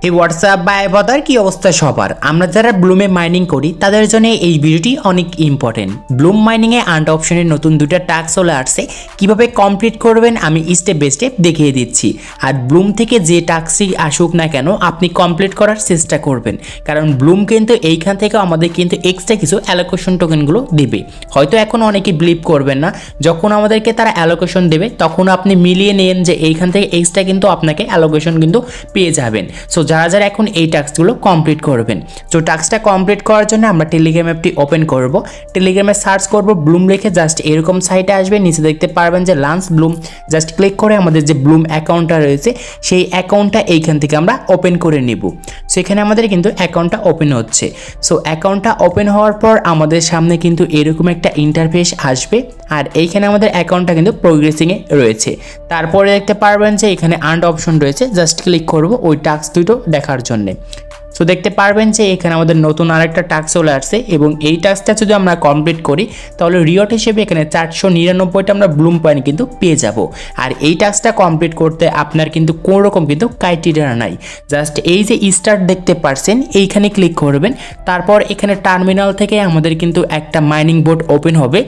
এই হোয়াটসঅ্যাপ বা অ্যাভাতার কি অবস্থা সবার। আমরা যারা ব্লুমে মাইনিং করি তাদের জন্য এই ভিডিওটি অনেক ইম্পর্টেন্ট। ব্লুম মাইনিংয়ে আর্ন অপশনের নতুন দুটো টাস্ক চলে আসছে, কিভাবে কমপ্লিট করবেন আমি স্টেপ বাই স্টেপ দেখিয়ে দিচ্ছি। আর ব্লুম থেকে যে টাস্কই আসুক না কেন আপনি কমপ্লিট করার চেষ্টা করবেন, কারণ ব্লুম কিন্তু এইখান থেকে আমাদের কিন্তু এক্সট্রা কিছু অ্যালোকেশন টোকেনগুলো দেবে। হয়তো এখন অনেকে বিলিভ করবেন না, যখন আমাদেরকে তারা অ্যালোকেশন দেবে তখন আপনি মিলিয়ে নেন যে এইখান থেকে এক্সট্রা কিন্তু আপনাকে অ্যালোকেশন কিন্তু পেয়ে যাবেন। সো যারা যারা এখন এই টাস্কগুলো কমপ্লিট করবেন, সো টাস্কটা কমপ্লিট করার জন্য আমরা টেলিগ্রাম অ্যাপটি ওপেন করব। টেলিগ্রামে সার্চ করব ব্লুম লিখে, জাস্ট এরকম সাইটে আসবে, নিচে দেখতে পারবেন যে লাঞ্চ ব্লুম। জাস্ট ক্লিক করে আমাদের যে ব্লুম অ্যাকাউন্টটা রয়েছে সেই অ্যাকাউন্টটা এইখান থেকে আমরা ওপেন করে নেব। সেখানে আমাদের কিন্তু অ্যাকাউন্টটা ওপেন হচ্ছে। সো অ্যাকাউন্টটা ওপেন হওয়ার পর আমাদের সামনে কিন্তু এরকম একটা ইন্টারফেস আসবে, আর এইখানে আমাদের অ্যাকাউন্টটা কিন্তু প্রোগ্রেসিংয়ে রয়েছে। তারপরে দেখতে পারবেন যে এখানে আর্ন অপশন রয়েছে, জাস্ট ক্লিক করব ওই টাস্ক দুটো দেখার জন্যে। সো দেখতে পারবেন যে এখানে আমাদের নতুন আরেকটা টাস্ক চলে আসছে, এবং এই টাস্কটা যদি আমরা কমপ্লিট করি তাহলে রিওয়ার্ড হিসেবে এখানে 499টা আমরা ব্লুম পয়েন্ট কিন্তু পেয়ে যাব। আর এই টাস্কটা কমপ্লিট করতে আপনার কিন্তু কোনো রকম কিন্তু ক্রাইটেরিয়া নাই। জাস্ট এই যে স্টার্ট দেখতে পারছেন এইখানে ক্লিক করবেন, তারপর এখানে টার্মিনাল থেকে আমাদের কিন্তু একটা মাইনিং বোর্ড ওপেন হবে।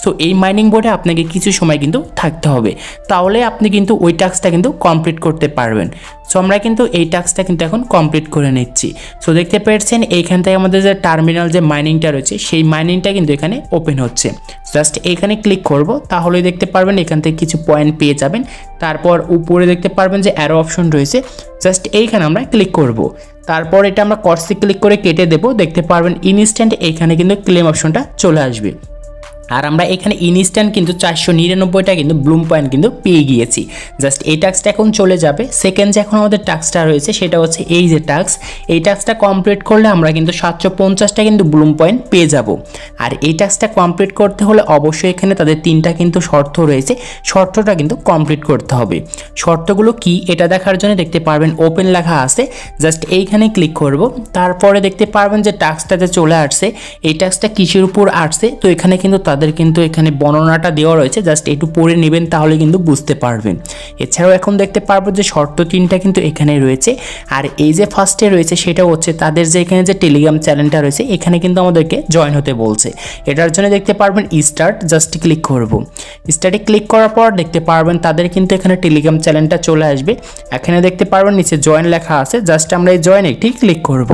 সো এই মাইনিং বোর্ডে আপনাকে কিছু সময় কিন্তু থাকতে হবে, তাহলে আপনি কিন্তু ওই টাস্কটা কিন্তু কমপ্লিট করতে পারবেন। সো আমরা কিন্তু এই টাস্কটা কিন্তু এখন কমপ্লিট করে নিচ্ছি। সো দেখতে পেয়েছেন এইখান থেকে আমাদের যে টার্মিনাল যে মাইনিংটা রয়েছে সেই মাইনিংটা কিন্তু এখানে ওপেন হচ্ছে। জাস্ট এখানে ক্লিক করব, তাহলে দেখতে পারবেন এখান থেকে কিছু পয়েন্ট পেয়ে যাবেন। তারপর উপরে দেখতে পারবেন যে অ্যারো অপশন রয়েছে, জাস্ট এইখানে আমরা ক্লিক করব। তারপর এটা আমরা কর্সে ক্লিক করে কেটে দেব। দেখতে পারবেন ইনস্ট্যান্ট এইখানে কিন্তু ক্লেম অপশনটা চলে আসবে। আর আমরা এখানে ইনস্ট্যান্ট কিন্তু 499টা কিন্তু ব্লুম পয়েন্ট কিন্তু পেয়ে গিয়েছি। জাস্ট এই টাস্কটা এখন চলে যাবে। সেকেন্ড যে এখন আমাদের টাস্কটা রয়েছে সেটা হচ্ছে এই যে টাস্ক, এই টাস্কটা কমপ্লিট করলে আমরা কিন্তু 750টা কিন্তু ব্লুম পয়েন্ট পেয়ে যাব। আর এই টাস্কটা কমপ্লিট করতে হলে অবশ্যই এখানে তাদের 3টা কিন্তু শর্ত রয়েছে, শর্তটা কিন্তু কমপ্লিট করতে হবে। শর্তগুলো কি এটা দেখার জন্য দেখতে পারবেন ওপেন লেখা আছে, জাস্ট এইখানে ক্লিক করব। তারপরে দেখতে পারবেন যে টাস্কটাতে চলে আসছে, এই টাস্কটা কিসের উপর আসছে, তো এখানে কিন্তু কিন্তু এখানে বর্ণনাটা দেওয়া রয়েছে, জাস্ট একটু পড়ে নেবেন তাহলে কিন্তু বুঝতে পারবেন। এছাড়াও এখন দেখতে পারবো যে শর্ত 3টা কিন্তু এখানে রয়েছে। আর এই যে ফার্স্টে রয়েছে সেটা হচ্ছে তাদের যে এখানে যে টেলিগ্রাম চ্যানেলটা রয়েছে এখানে কিন্তু আমাদেরকে জয়েন হতে বলছে। এটার জন্য দেখতে পারবেন স্টার্ট, জাস্ট ক্লিক করব। স্টার্টে ক্লিক করার পর দেখতে পারবেন তাদের কিন্তু এখানে টেলিগ্রাম চ্যানেলটা চলে আসবে। এখানে দেখতে পারবেন নিচে জয়েন লেখা আছে, জাস্ট আমরা এই জয়েন একটি ক্লিক করব।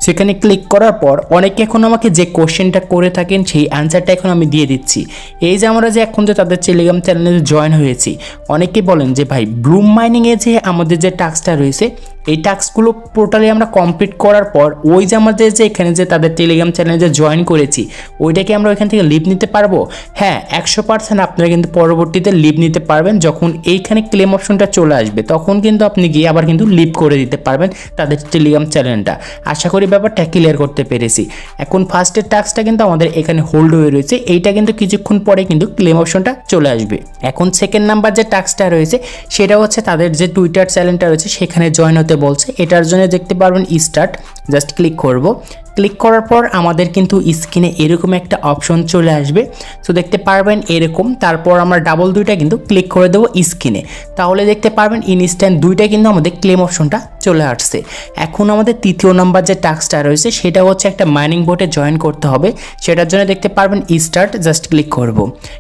সেখানে ক্লিক করার পর অনেকে এখন আমাকে যে কোশ্চেনটা করে থাকেন সেই অ্যান্সারটা এখন আমি দিয়ে দিচ্ছি। এই যে আমরা যে এখন যে তাদের টেলিগ্রাম চ্যানেলে জয়েন হয়েছি, অনেকে বলেন যে ভাই ব্লুম মাইনিংয়ে যে আমাদের যে টাস্কটা রয়েছে এই টাস্কগুলো টোটালি আমরা কমপ্লিট করার পর ওই যে আমাদের যে এখানে যে তাদের টেলিগ্রাম চ্যানেলে যে জয়েন করেছি ওইটাকে আমরা ওইখান থেকে লিভ নিতে পারবো। হ্যাঁ, 100% আপনারা কিন্তু পরবর্তীতে লিভ নিতে পারবেন। যখন এইখানে ক্লেম অপশনটা চলে আসবে তখন কিন্তু আপনি গিয়ে আবার কিন্তু লিভ করে দিতে পারবেন তাদের টেলিগ্রাম চ্যানেলটা। আশা করি ব্যাপারটা ক্লিয়ার করতে পেরেছি। এখন ফার্স্টের টাস্কটা কিন্তু আমাদের এখানে হোল্ড হয়ে রয়েছে, এইটা কিন্তু কিছুক্ষণ পরে কিন্তু ক্লেম অপশনটা চলে আসবে। এখন সেকেন্ড নাম্বার যে টাস্কটা রয়েছে সেটা হচ্ছে তাদের যে টুইটার চ্যানেলটা রয়েছে সেখানে জয়েন হতে বলছে। এটার জন্য দেখতে পারবেন স্টার্ট, জাস্ট ক্লিক করব। ক্লিক করার পর আমাদের কিন্তু স্ক্রিনে এরকম একটা অপশন চলে আসবে। তো দেখতে পারবেন এরকম, তারপর আমরা ডাবল দুইটা কিন্তু ক্লিক করে দেবো স্ক্রিনে, তাহলে দেখতে পারবেন ইনস্ট্যান্ট দুইটা কিন্তু আমাদের ক্লেম অপশনটা চলে আসছে। এখন আমাদের তৃতীয় নাম্বার যে টাস্কটা রয়েছে সেটা হচ্ছে একটা মাইনিং বোটে জয়েন করতে হবে। সেটার জন্য দেখতে পারবেন স্টার্ট, জাস্ট ক্লিক করব।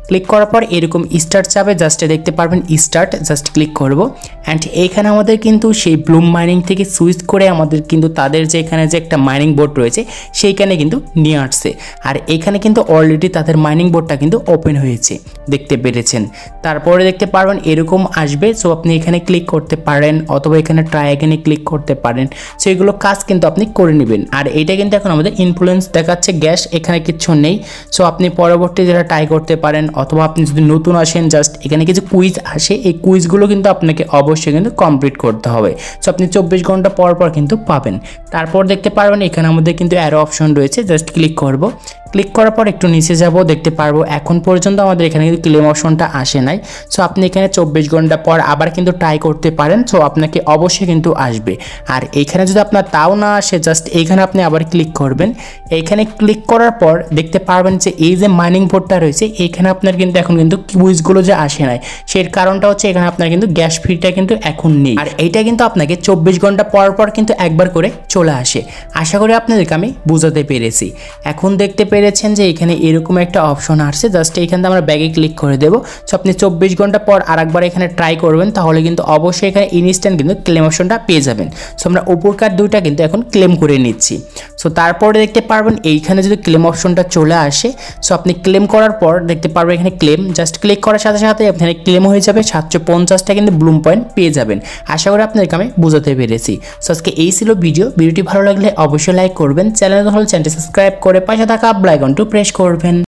ক্লিক করার পর এরকম স্টার্ট যাবে, জাস্ট দেখতে পারবেন স্টার্ট, জাস্ট ক্লিক করব। অ্যান্ড এইখানে আমাদের কিন্তু সেই ব্লুম মাইনিং থেকে সুইচ করে আমাদের কিন্তু তাদের যে এখানে যে একটা মাইনিং বোর্ড রয়েছে সেইখানে কিন্তু নিয়ে আসছে। আর এখানে কিন্তু অলরেডি তাদের মাইনিং বোর্ডটা কিন্তু ওপেন হয়েছে, দেখতে পেরেছেন। তারপরে দেখতে পারবেন এরকম আসবে। সো আপনি এখানে ক্লিক করতে পারেন অথবা এখানে ট্রাই এখানে ক্লিক করতে পারেন। সো এগুলো কাজ কিন্তু আপনি করে নেবেন। আর এটা কিন্তু এখন আমাদের ইনফ্লুয়েন্স দেখাচ্ছে গ্যাস, এখানে কিছু নেই। সো আপনি পরবর্তী যেটা ট্রাই করতে পারেন, অথবা আপনি যদি নতুন আসেন জাস্ট এখানে কিছু কুইজ আসে, এই কুইজগুলো কিন্তু আপনাকে অবশ্যই কিন্তু কমপ্লিট করতে হবে। সো আপনি 24 ঘন্টা পর পর কিন্তু পাবেন। তারপর দেখতে পারবেন এখানে আমাদের কিন্তু অ্যারো অপশন রয়েছে, জাস্ট ক্লিক করব। ক্লিক করার পর একটু নিচে যাব, দেখতে পারবো এখন পর্যন্ত আমাদের এখানে কিন্তু ক্লেম অপশনটা আসে নাই। সো আপনি এখানে 24 ঘন্টা পর আবার কিন্তু ট্রাই করতে পারেন। সো আপনাকে অবশ্যই কিন্তু আসবে। আর এইখানে যদি আপনার তাও না আসে, জাস্ট এইখানে আপনি আবার ক্লিক করবেন। এইখানে ক্লিক করার পর দেখতে পারবেন যে এই যে মাইনিং বোর্ডটা রয়েছে এইখানে আপনার কিন্তু এখন কিন্তু কুইজগুলো যে আসে নাই, সেই কারণটা হচ্ছে এখানে আপনার কিন্তু গ্যাস ফিটা কিন্তু এখন নেই। আর এইটা কিন্তু আপনাকে 24 ঘন্টা পর পর কিন্তু একবার করে চলে আসে। আশা করি আপনাদেরকে আমি বুঝাতে পেরেছি। এখন দেখতে পেরেছেন যে এখানে এরকম একটা অপশন আসছে, জাস্ট এইখানে আমরা ব্যাগে ক্লিক করে দেবো। সো আপনি 24 ঘন্টা পর আরেকবার এখানে ট্রাই করবেন, তাহলে কিন্তু অবশ্যই এখানে ইনস্ট্যান্ট কিন্তু ক্লেম অপশনটা পেয়ে যাবেন। সো আমরা উপরকার দুইটা কিন্তু এখন ক্লেম করে নিচ্ছি। সো তারপরে দেখতে পারবেন এইখানে যদি ক্লেম অপশনটা চলে আসে, সো আপনি ক্লেম করার পর দেখতে পারবেন এখানে ক্লেম, জাস্ট ক্লিক করার সাথে সাথে এখানে ক্লেম হয়ে যাবে। 750টা কিন্তু ব্লুম পয়েন্ট পেয়ে যাবেন। আশা করি আপনাদেরকে আমি বুঝাতে পেরেছি। সো আজকে এই ছিল ভিডিওটি ভালো লাগলে অবশ্যই লাইক করবেন, চ্যানেলে হলে চ্যানেলটি সাবস্ক্রাইব করে পাশে থাকা বেল আইকনটি প্রেস করবেন।